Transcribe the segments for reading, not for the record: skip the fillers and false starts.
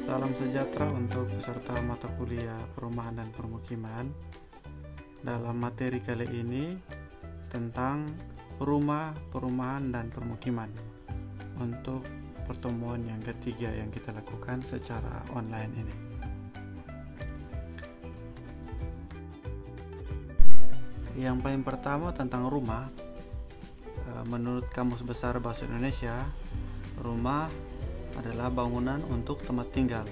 Salam sejahtera untuk peserta mata kuliah perumahan dan permukiman. Dalam materi kali ini tentang rumah, perumahan, dan permukiman untuk pertemuan yang ketiga yang kita lakukan secara online ini. Yang paling pertama tentang rumah. Menurut Kamus Besar Bahasa Indonesia, rumah adalah bangunan untuk tempat tinggal.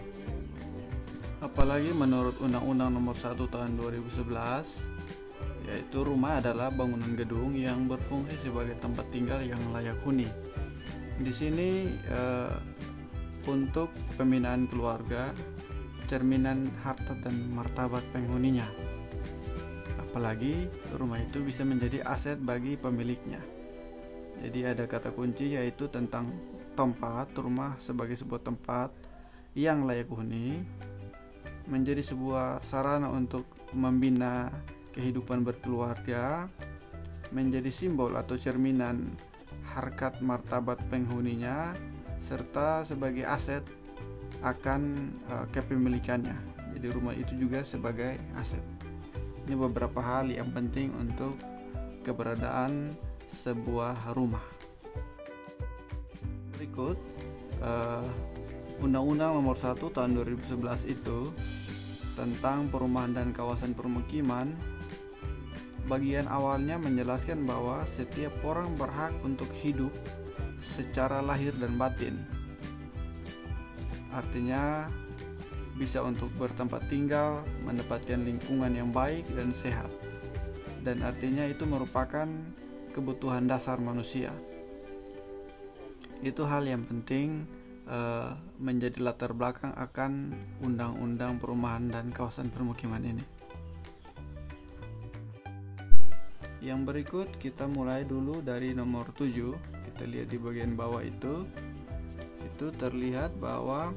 Apalagi menurut Undang-Undang Nomor 1 Tahun 2011, yaitu rumah adalah bangunan gedung yang berfungsi sebagai tempat tinggal yang layak huni. Di sini untuk pembinaan keluarga, cerminan harta dan martabat penghuninya. Apalagi rumah itu bisa menjadi aset bagi pemiliknya. Jadi ada kata kunci yaitu tentang tempat. Rumah sebagai sebuah tempat yang layak huni, menjadi sebuah sarana untuk membina kehidupan berkeluarga, menjadi simbol atau cerminan harkat martabat penghuninya, serta sebagai aset akan kepemilikannya. Jadi rumah itu juga sebagai aset. Ini beberapa hal yang penting untuk keberadaan sebuah rumah. Berikut Undang-Undang Nomor 1 Tahun 2011 itu tentang perumahan dan kawasan permukiman. Bagian awalnya menjelaskan bahwa setiap orang berhak untuk hidup secara lahir dan batin. Artinya bisa untuk bertempat tinggal, mendapatkan lingkungan yang baik dan sehat. Dan artinya itu merupakan kebutuhan dasar manusia. Itu hal yang penting menjadi latar belakang akan Undang-Undang Perumahan dan Kawasan Permukiman ini. Yang berikut kita mulai dulu dari nomor 7. Kita lihat di bagian bawah itu terlihat bahwa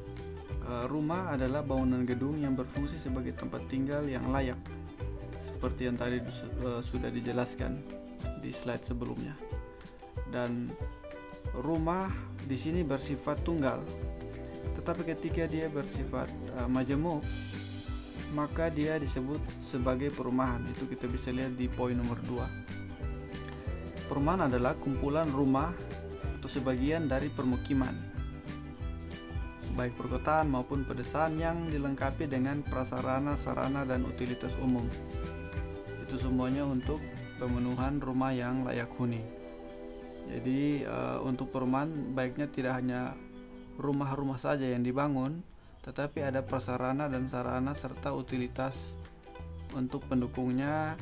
rumah adalah bangunan gedung yang berfungsi sebagai tempat tinggal yang layak, seperti yang tadi sudah dijelaskan di slide sebelumnya. Dan rumah di sini bersifat tunggal, tetapi ketika dia bersifat majemuk, maka dia disebut sebagai perumahan. Itu kita bisa lihat di poin nomor 2. Perumahan adalah kumpulan rumah atau sebagian dari permukiman, baik perkotaan maupun pedesaan, yang dilengkapi dengan prasarana, sarana, dan utilitas umum. Itu semuanya untuk pemenuhan rumah yang layak huni. Jadi untuk perumahan baiknya tidak hanya rumah-rumah saja yang dibangun, tetapi ada prasarana dan sarana serta utilitas untuk pendukungnya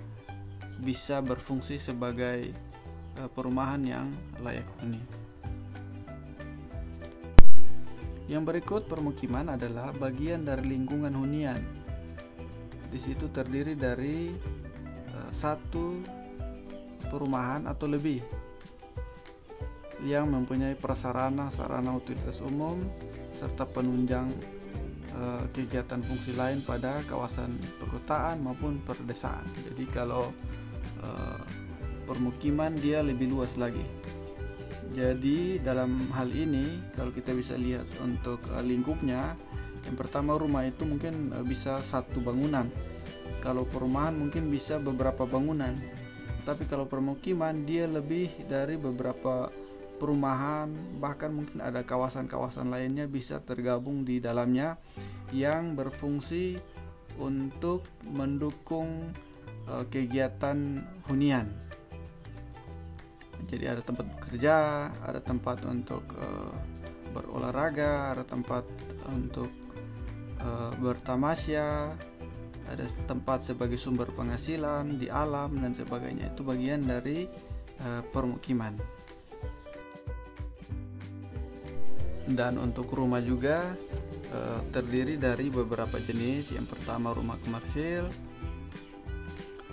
bisa berfungsi sebagai perumahan yang layak huni. Yang berikut, permukiman adalah bagian dari lingkungan hunian. Di situ terdiri dari satu perumahan atau lebih yang mempunyai prasarana, sarana, utilitas umum serta penunjang kegiatan fungsi lain pada kawasan perkotaan maupun perdesaan. Jadi kalau permukiman dia lebih luas lagi. Jadi dalam hal ini kalau kita bisa lihat untuk lingkupnya, yang pertama rumah itu mungkin bisa satu bangunan. Kalau perumahan mungkin bisa beberapa bangunan. Tapi kalau permukiman dia lebih dari beberapa perumahan, bahkan mungkin ada kawasan-kawasan lainnya bisa tergabung di dalamnya yang berfungsi untuk mendukung kegiatan hunian. Jadi ada tempat bekerja, ada tempat untuk berolahraga, ada tempat untuk bertamasya, ada tempat sebagai sumber penghasilan di alam dan sebagainya. Itu bagian dari permukiman. Dan untuk rumah juga terdiri dari beberapa jenis. Yang pertama rumah komersil,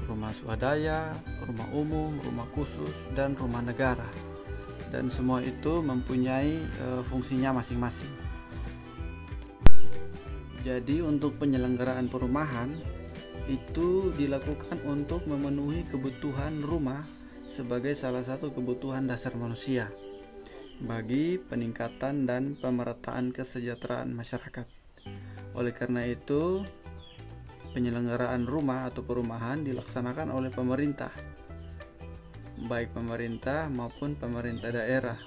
rumah swadaya, rumah umum, rumah khusus, dan rumah negara. Dan semua itu mempunyai fungsinya masing-masing. Jadi untuk penyelenggaraan perumahan itu dilakukan untuk memenuhi kebutuhan rumah sebagai salah satu kebutuhan dasar manusia bagi peningkatan dan pemerataan kesejahteraan masyarakat. Oleh karena itu, penyelenggaraan rumah atau perumahan dilaksanakan oleh pemerintah, baik pemerintah maupun pemerintah daerah,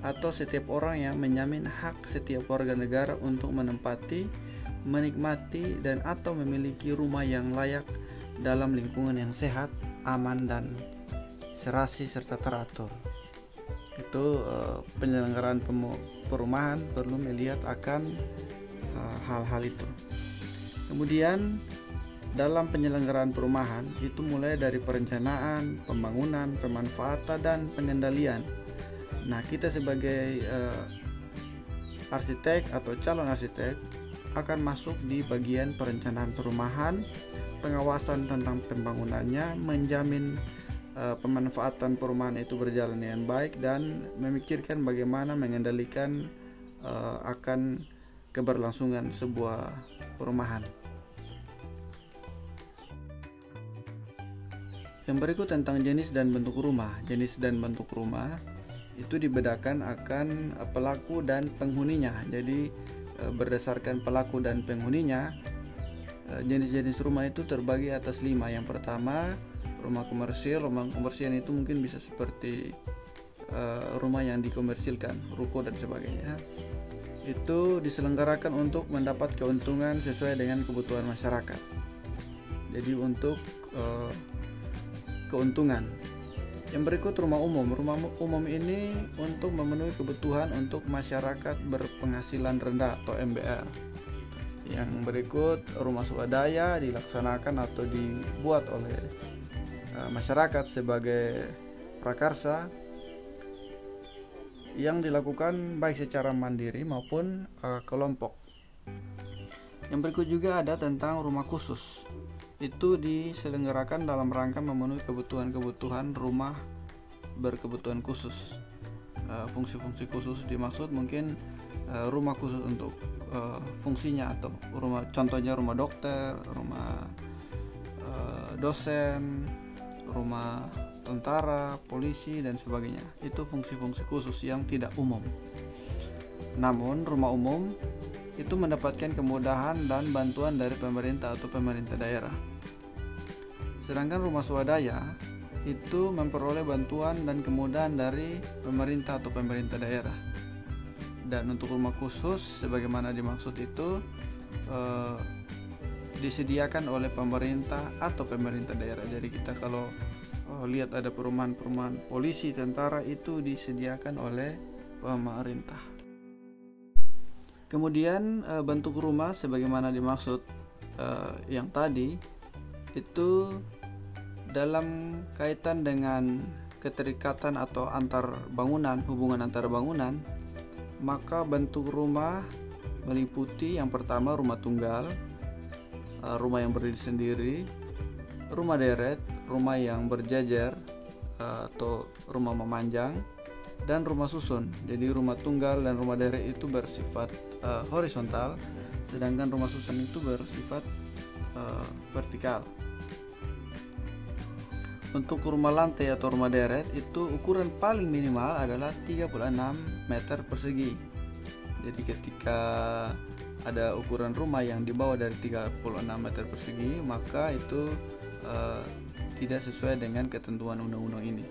atau setiap orang yang menjamin hak setiap warga negara untuk menempati, menikmati, dan atau memiliki rumah yang layak dalam lingkungan yang sehat, aman, dan serasi serta teratur. Itu penyelenggaraan perumahan perlu melihat akan hal-hal itu. Kemudian dalam penyelenggaraan perumahan itu mulai dari perencanaan, pembangunan, pemanfaatan, dan pengendalian. Nah, kita sebagai arsitek atau calon arsitek akan masuk di bagian perencanaan perumahan, pengawasan tentang pembangunannya, menjamin pemanfaatan perumahan itu berjalan dengan baik, dan memikirkan bagaimana mengendalikan akan keberlangsungan sebuah perumahan. Yang berikut tentang jenis dan bentuk rumah. Jenis dan bentuk rumah itu dibedakan akan pelaku dan penghuninya. Jadi berdasarkan pelaku dan penghuninya, jenis-jenis rumah itu terbagi atas 5. Yang pertama, rumah komersil. Rumah komersil itu mungkin bisa seperti rumah yang dikomersilkan, ruko dan sebagainya. Itu diselenggarakan untuk mendapat keuntungan sesuai dengan kebutuhan masyarakat. Jadi untuk keuntungan. Yang berikut rumah umum. Rumah umum ini untuk memenuhi kebutuhan untuk masyarakat berpenghasilan rendah atau MBR. Yang berikut rumah swadaya dilaksanakan atau dibuat oleh masyarakat sebagai prakarsa yang dilakukan baik secara mandiri maupun kelompok. Yang berikut juga ada tentang rumah khusus. Itu diselenggarakan dalam rangka memenuhi kebutuhan-kebutuhan rumah berkebutuhan khusus. Fungsi-fungsi khusus dimaksud mungkin rumah khusus untuk fungsinya, atau contohnya rumah dokter, rumah dosen, rumah tentara, polisi, dan sebagainya. Itu fungsi-fungsi khusus yang tidak umum. Namun rumah umum itu mendapatkan kemudahan dan bantuan dari pemerintah atau pemerintah daerah. Sedangkan rumah swadaya itu memperoleh bantuan dan kemudahan dari pemerintah atau pemerintah daerah. Dan untuk rumah khusus sebagaimana dimaksud itu disediakan oleh pemerintah atau pemerintah daerah. Jadi kita kalau lihat ada perumahan-perumahan polisi, tentara, itu disediakan oleh pemerintah. Kemudian bentuk rumah sebagaimana dimaksud yang tadi itu dalam kaitan dengan keterikatan atau hubungan antar bangunan, maka bentuk rumah meliputi yang pertama rumah tunggal, rumah yang berdiri sendiri, rumah deret, rumah yang berjajar atau rumah memanjang, dan rumah susun. Jadi rumah tunggal dan rumah deret itu bersifat horizontal, sedangkan rumah susun itu bersifat vertikal. Untuk rumah lantai atau rumah deret itu ukuran paling minimal adalah 36 meter persegi. Jadi ketika ada ukuran rumah yang di bawah dari 36 meter persegi, maka itu tidak sesuai dengan ketentuan undang-undang ini.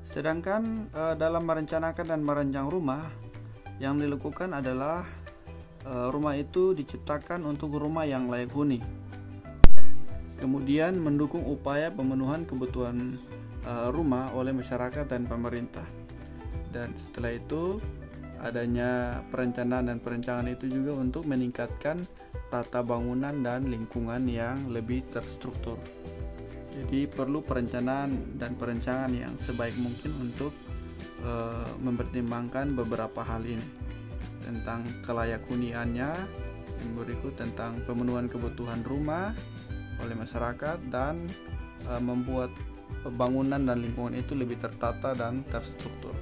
Sedangkan dalam merencanakan dan merancang rumah, yang dilakukan adalah rumah itu diciptakan untuk rumah yang layak huni. Kemudian mendukung upaya pemenuhan kebutuhan rumah oleh masyarakat dan pemerintah. Dan setelah itu adanya perencanaan, dan perencanaan itu juga untuk meningkatkan tata bangunan dan lingkungan yang lebih terstruktur. Jadi perlu perencanaan dan perencanaan yang sebaik mungkin untuk mempertimbangkan beberapa hal ini, tentang kelayak huniannya, yang berikut tentang pemenuhan kebutuhan rumah oleh masyarakat, dan membuat bangunan dan lingkungan itu lebih tertata dan terstruktur.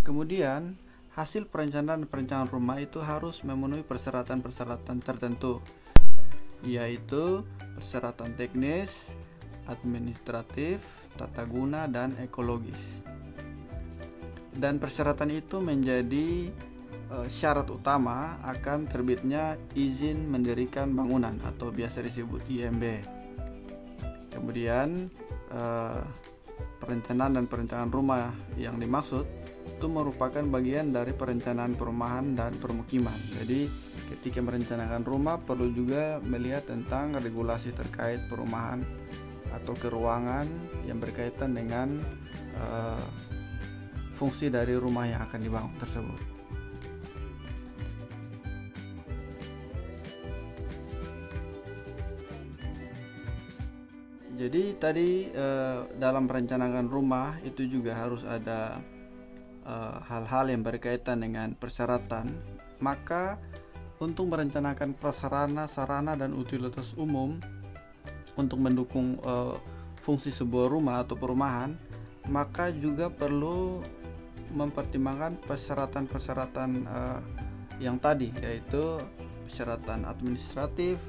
Kemudian hasil perencanaan rumah itu harus memenuhi persyaratan-persyaratan tertentu, yaitu persyaratan teknis, administratif, tata guna, dan ekologis. Dan persyaratan itu menjadi syarat utama akan terbitnya izin mendirikan bangunan atau biasa disebut IMB. Kemudian perencanaan dan perencanaan rumah yang dimaksud itu merupakan bagian dari perencanaan perumahan dan permukiman. Jadi ketika merencanakan rumah perlu juga melihat tentang regulasi terkait perumahan atau keruangan yang berkaitan dengan fungsi dari rumah yang akan dibangun tersebut. Jadi tadi dalam merencanakan rumah itu juga harus ada hal-hal yang berkaitan dengan persyaratan. Maka untuk merencanakan prasarana, sarana, dan utilitas umum untuk mendukung fungsi sebuah rumah atau perumahan, maka juga perlu mempertimbangkan persyaratan-persyaratan yang tadi, yaitu persyaratan administratif,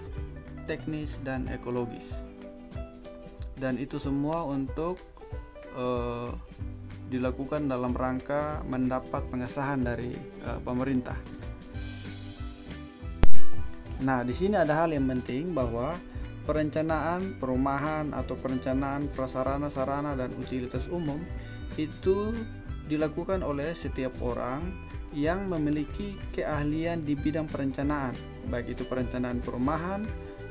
teknis, dan ekologis. Dan itu semua untuk dilakukan dalam rangka mendapat pengesahan dari pemerintah. Nah, di sini ada hal yang penting bahwa perencanaan perumahan atau perencanaan prasarana, sarana, dan utilitas umum itu dilakukan oleh setiap orang yang memiliki keahlian di bidang perencanaan, baik itu perencanaan perumahan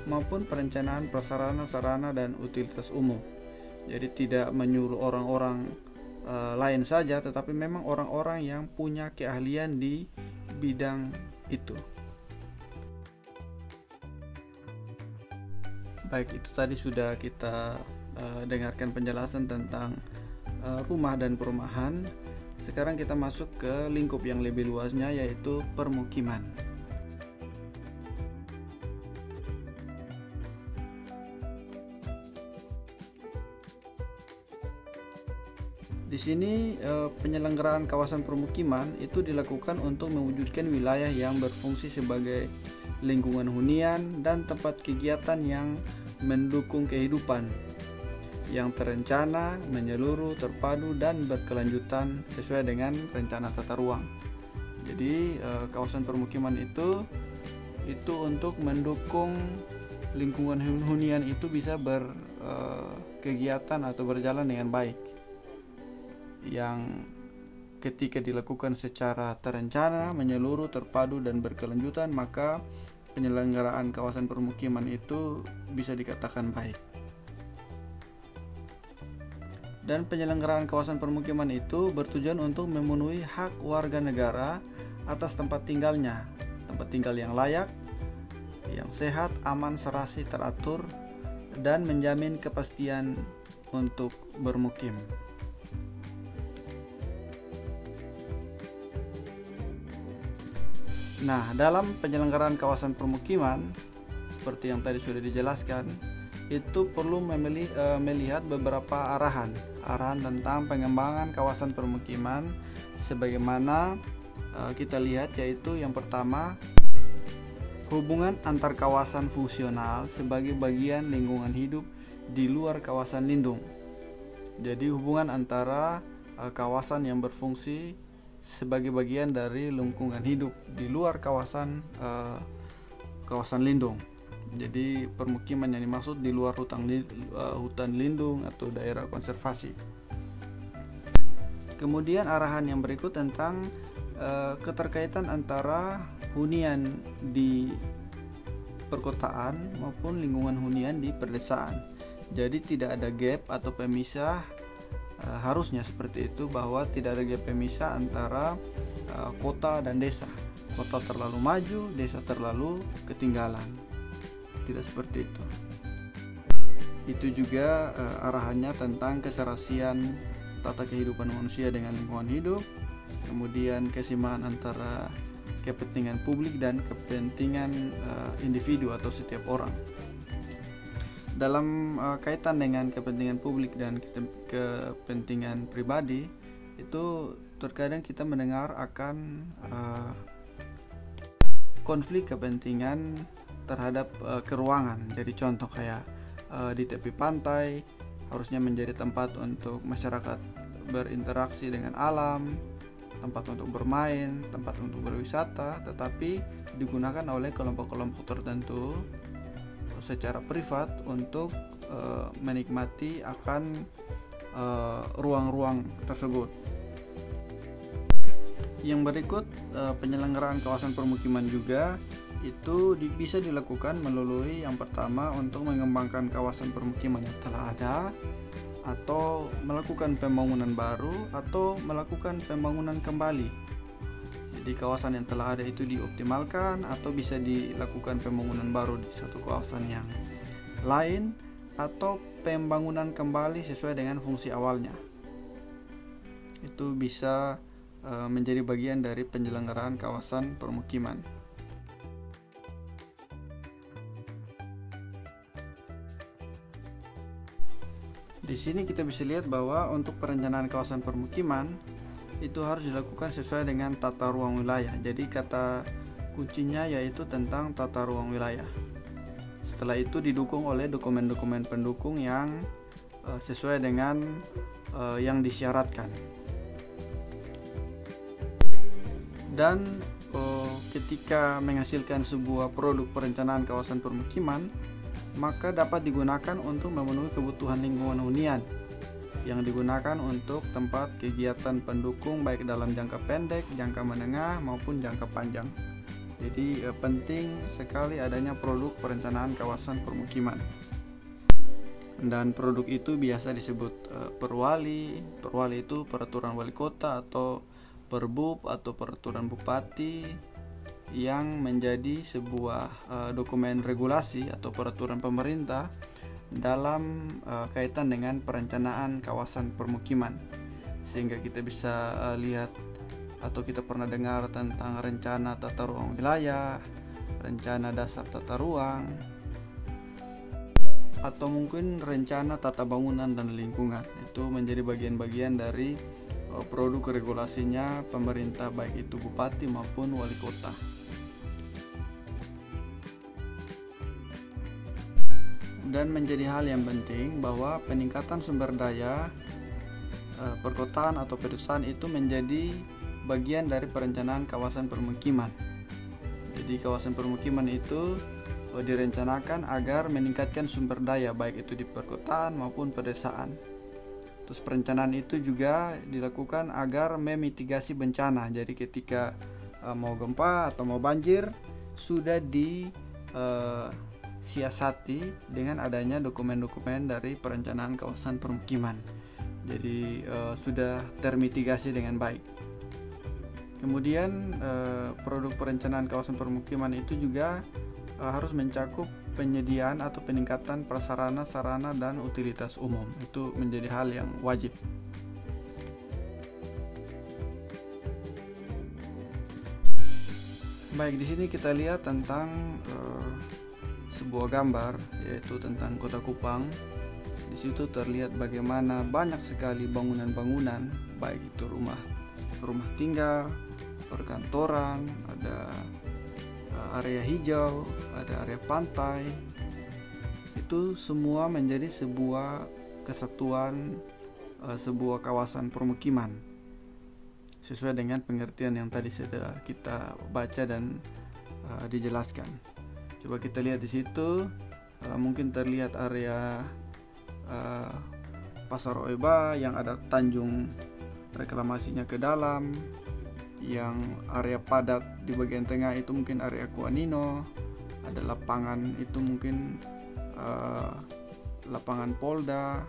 maupun perencanaan prasarana, sarana, dan utilitas umum. Jadi tidak menyuruh orang-orang lain saja, tetapi memang orang-orang yang punya keahlian di bidang itu. Baik, itu tadi sudah kita dengarkan penjelasan tentang rumah dan perumahan. Sekarang kita masuk ke lingkup yang lebih luasnya, yaitu permukiman. Di sini penyelenggaraan kawasan permukiman itu dilakukan untuk mewujudkan wilayah yang berfungsi sebagai lingkungan hunian dan tempat kegiatan yang mendukung kehidupan yang terencana, menyeluruh, terpadu, dan berkelanjutan sesuai dengan rencana tata ruang. Jadi kawasan permukiman itu untuk mendukung lingkungan hunian itu bisa berkegiatan atau berjalan dengan baik, yang ketika dilakukan secara terencana, menyeluruh, terpadu, dan berkelanjutan, maka penyelenggaraan kawasan permukiman itu bisa dikatakan baik. Dan penyelenggaraan kawasan permukiman itu bertujuan untuk memenuhi hak warga negara atas tempat tinggalnya, tempat tinggal yang layak, yang sehat, aman, serasi, teratur, dan menjamin kepastian untuk bermukim. Nah, dalam penyelenggaraan kawasan permukiman, seperti yang tadi sudah dijelaskan, itu perlu melihat beberapa arahan tentang pengembangan kawasan permukiman, sebagaimana kita lihat, yaitu yang pertama, hubungan antar kawasan fungsional sebagai bagian lingkungan hidup di luar kawasan lindung. Jadi hubungan antara kawasan yang berfungsi sebagai bagian dari lingkungan hidup di luar kawasan lindung. Jadi permukiman yang dimaksud di luar hutan lindung atau daerah konservasi. Kemudian arahan yang berikut tentang keterkaitan antara hunian di perkotaan maupun lingkungan hunian di pedesaan. Jadi tidak ada gap atau pemisah, harusnya seperti itu, bahwa tidak ada gap pemisah antara kota dan desa. Kota terlalu maju, desa terlalu ketinggalan. Tidak seperti itu. Itu juga arahannya tentang keserasian tata kehidupan manusia dengan lingkungan hidup, kemudian keseimbangan antara kepentingan publik dan kepentingan individu atau setiap orang. Dalam kaitan dengan kepentingan publik dan kepentingan pribadi, itu terkadang kita mendengar akan konflik kepentingan terhadap keruangan. Jadi contoh kayak di tepi pantai harusnya menjadi tempat untuk masyarakat berinteraksi dengan alam, tempat untuk bermain, tempat untuk berwisata, tetapi digunakan oleh kelompok-kelompok tertentu secara privat untuk menikmati akan ruang-ruang tersebut. Yang berikut, penyelenggaraan kawasan permukiman juga itu bisa dilakukan melalui yang pertama untuk mengembangkan kawasan permukiman yang telah ada, atau melakukan pembangunan baru, atau melakukan pembangunan kembali. Jadi kawasan yang telah ada itu dioptimalkan, atau bisa dilakukan pembangunan baru di suatu kawasan yang lain, atau pembangunan kembali sesuai dengan fungsi awalnya. Itu bisa menjadi bagian dari penyelenggaraan kawasan permukiman. Di sini kita bisa lihat bahwa untuk perencanaan kawasan permukiman itu harus dilakukan sesuai dengan tata ruang wilayah. Jadi kata kuncinya yaitu tentang tata ruang wilayah. Setelah itu didukung oleh dokumen-dokumen pendukung yang sesuai dengan yang disyaratkan. Dan ketika menghasilkan sebuah produk perencanaan kawasan permukiman, maka dapat digunakan untuk memenuhi kebutuhan lingkungan hunian yang digunakan untuk tempat kegiatan pendukung baik dalam jangka pendek, jangka menengah maupun jangka panjang. Jadi penting sekali adanya produk perencanaan kawasan permukiman. Dan produk itu biasa disebut perwali. Perwali itu peraturan wali kota atau perbub atau peraturan bupati, yang menjadi sebuah dokumen regulasi atau peraturan pemerintah dalam kaitan dengan perencanaan kawasan permukiman. Sehingga kita bisa lihat atau kita pernah dengar tentang rencana tata ruang wilayah, rencana dasar tata ruang, atau mungkin rencana tata bangunan dan lingkungan. Itu menjadi bagian-bagian dari produk regulasinya pemerintah, baik itu bupati maupun wali kota. Dan menjadi hal yang penting bahwa peningkatan sumber daya perkotaan atau pedesaan itu menjadi bagian dari perencanaan kawasan permukiman. Jadi kawasan permukiman itu direncanakan agar meningkatkan sumber daya baik itu di perkotaan maupun pedesaan. Terus perencanaan itu juga dilakukan agar memitigasi bencana. Jadi ketika mau gempa atau mau banjir sudah siasati dengan adanya dokumen-dokumen dari perencanaan kawasan permukiman. Jadi sudah termitigasi dengan baik. Kemudian produk perencanaan kawasan permukiman itu juga harus mencakup penyediaan atau peningkatan prasarana, sarana dan utilitas umum. Itu menjadi hal yang wajib. Baik, di sini kita lihat tentang sebuah gambar, yaitu tentang Kota Kupang. Di situ terlihat bagaimana banyak sekali bangunan-bangunan, baik itu rumah tinggal, perkantoran, ada area hijau, ada area pantai. Itu semua menjadi sebuah kesatuan, sebuah kawasan permukiman sesuai dengan pengertian yang tadi sudah kita baca dan dijelaskan. Coba kita lihat di situ, mungkin terlihat area Pasar Oeba yang ada tanjung reklamasinya ke dalam, yang area padat di bagian tengah itu mungkin area Kuanino, ada lapangan itu mungkin lapangan Polda,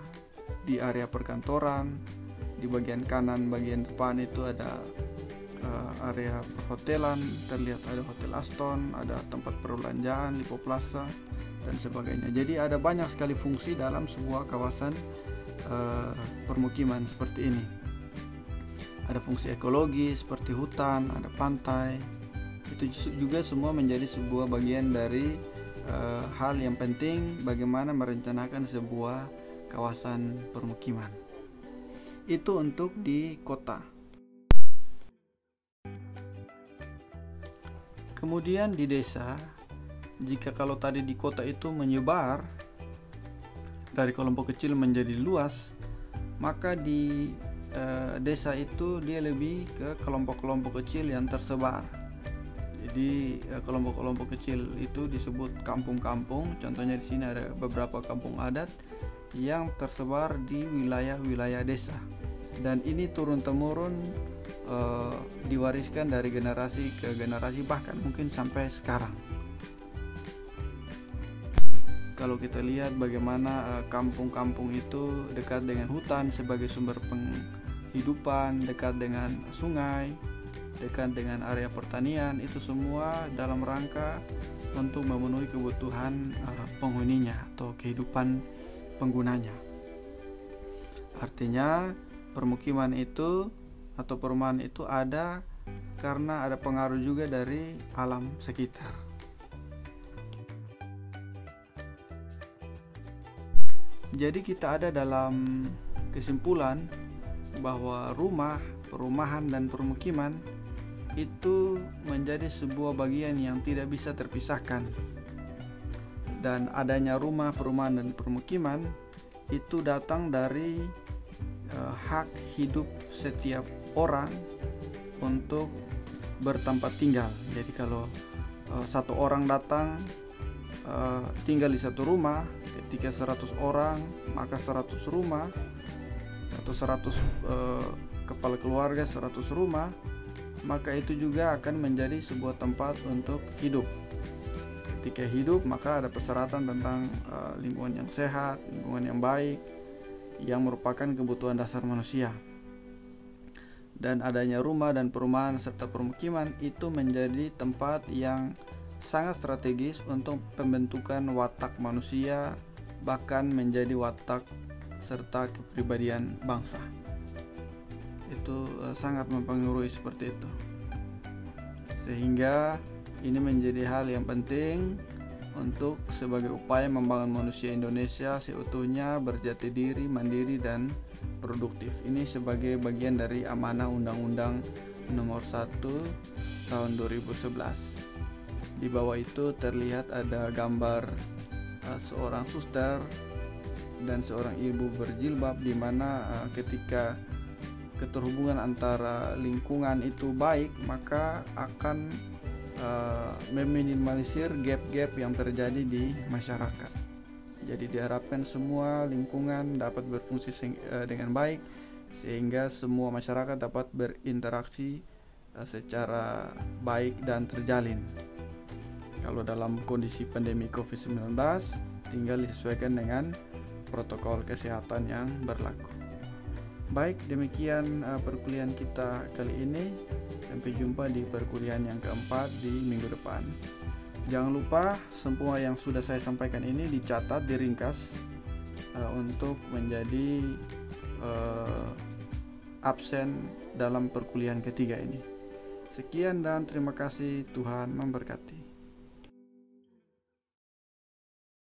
di area perkantoran, di bagian kanan bagian depan itu ada area perhotelan, terlihat ada Hotel Aston, ada tempat perbelanjaan, Lipo Plaza dan sebagainya. Jadi ada banyak sekali fungsi dalam sebuah kawasan permukiman seperti ini. Ada fungsi ekologi seperti hutan, ada pantai. Itu juga semua menjadi sebuah bagian dari hal yang penting bagaimana merencanakan sebuah kawasan permukiman. Itu untuk di kota. Kemudian di desa, jika kalau tadi di kota itu menyebar dari kelompok kecil menjadi luas, maka di desa itu dia lebih ke kelompok-kelompok kecil yang tersebar. Jadi kelompok-kelompok kecil itu disebut kampung-kampung. Contohnya di sini ada beberapa kampung adat yang tersebar di wilayah-wilayah desa. Dan ini turun-temurun diwariskan dari generasi ke generasi, bahkan mungkin sampai sekarang. Kalau kita lihat bagaimana kampung-kampung itu dekat dengan hutan sebagai sumber penghidupan, dekat dengan sungai, dekat dengan area pertanian, itu semua dalam rangka untuk memenuhi kebutuhan penghuninya atau kehidupan penggunanya. Artinya permukiman itu atau perumahan itu ada karena ada pengaruh juga dari alam sekitar. Jadi kita ada dalam kesimpulan bahwa rumah, perumahan, dan permukiman itu menjadi sebuah bagian yang tidak bisa terpisahkan. Dan adanya rumah, perumahan, dan permukiman itu datang dari hak hidup setiap orang untuk bertempat tinggal. Jadi kalau satu orang datang tinggal di satu rumah, ketika 100 orang maka 100 rumah, atau 100 kepala keluarga 100 rumah, maka itu juga akan menjadi sebuah tempat untuk hidup. Ketika hidup maka ada persyaratan tentang lingkungan yang sehat, lingkungan yang baik, yang merupakan kebutuhan dasar manusia. Dan adanya rumah dan perumahan serta permukiman itu menjadi tempat yang sangat strategis untuk pembentukan watak manusia, bahkan menjadi watak serta kepribadian bangsa. Itu sangat mempengaruhi seperti itu. Sehingga ini menjadi hal yang penting untuk sebagai upaya membangun manusia Indonesia seutuhnya berjati diri, mandiri, dan produktif. Ini sebagai bagian dari amanah Undang-Undang Nomor 1 Tahun 2011. Di bawah itu terlihat ada gambar seorang suster dan seorang ibu berjilbab, di mana ketika keterhubungan antara lingkungan itu baik, maka akan meminimalisir gap-gap yang terjadi di masyarakat. Jadi diharapkan semua lingkungan dapat berfungsi dengan baik, sehingga semua masyarakat dapat berinteraksi secara baik dan terjalin. Kalau dalam kondisi pandemi COVID-19, tinggal disesuaikan dengan protokol kesehatan yang berlaku. Baik, demikian perkuliahan kita kali ini. Sampai jumpa di perkuliahan yang keempat di minggu depan. Jangan lupa semua yang sudah saya sampaikan ini dicatat, diringkas untuk menjadi absen dalam perkuliahan ketiga ini. Sekian dan terima kasih. Tuhan memberkati.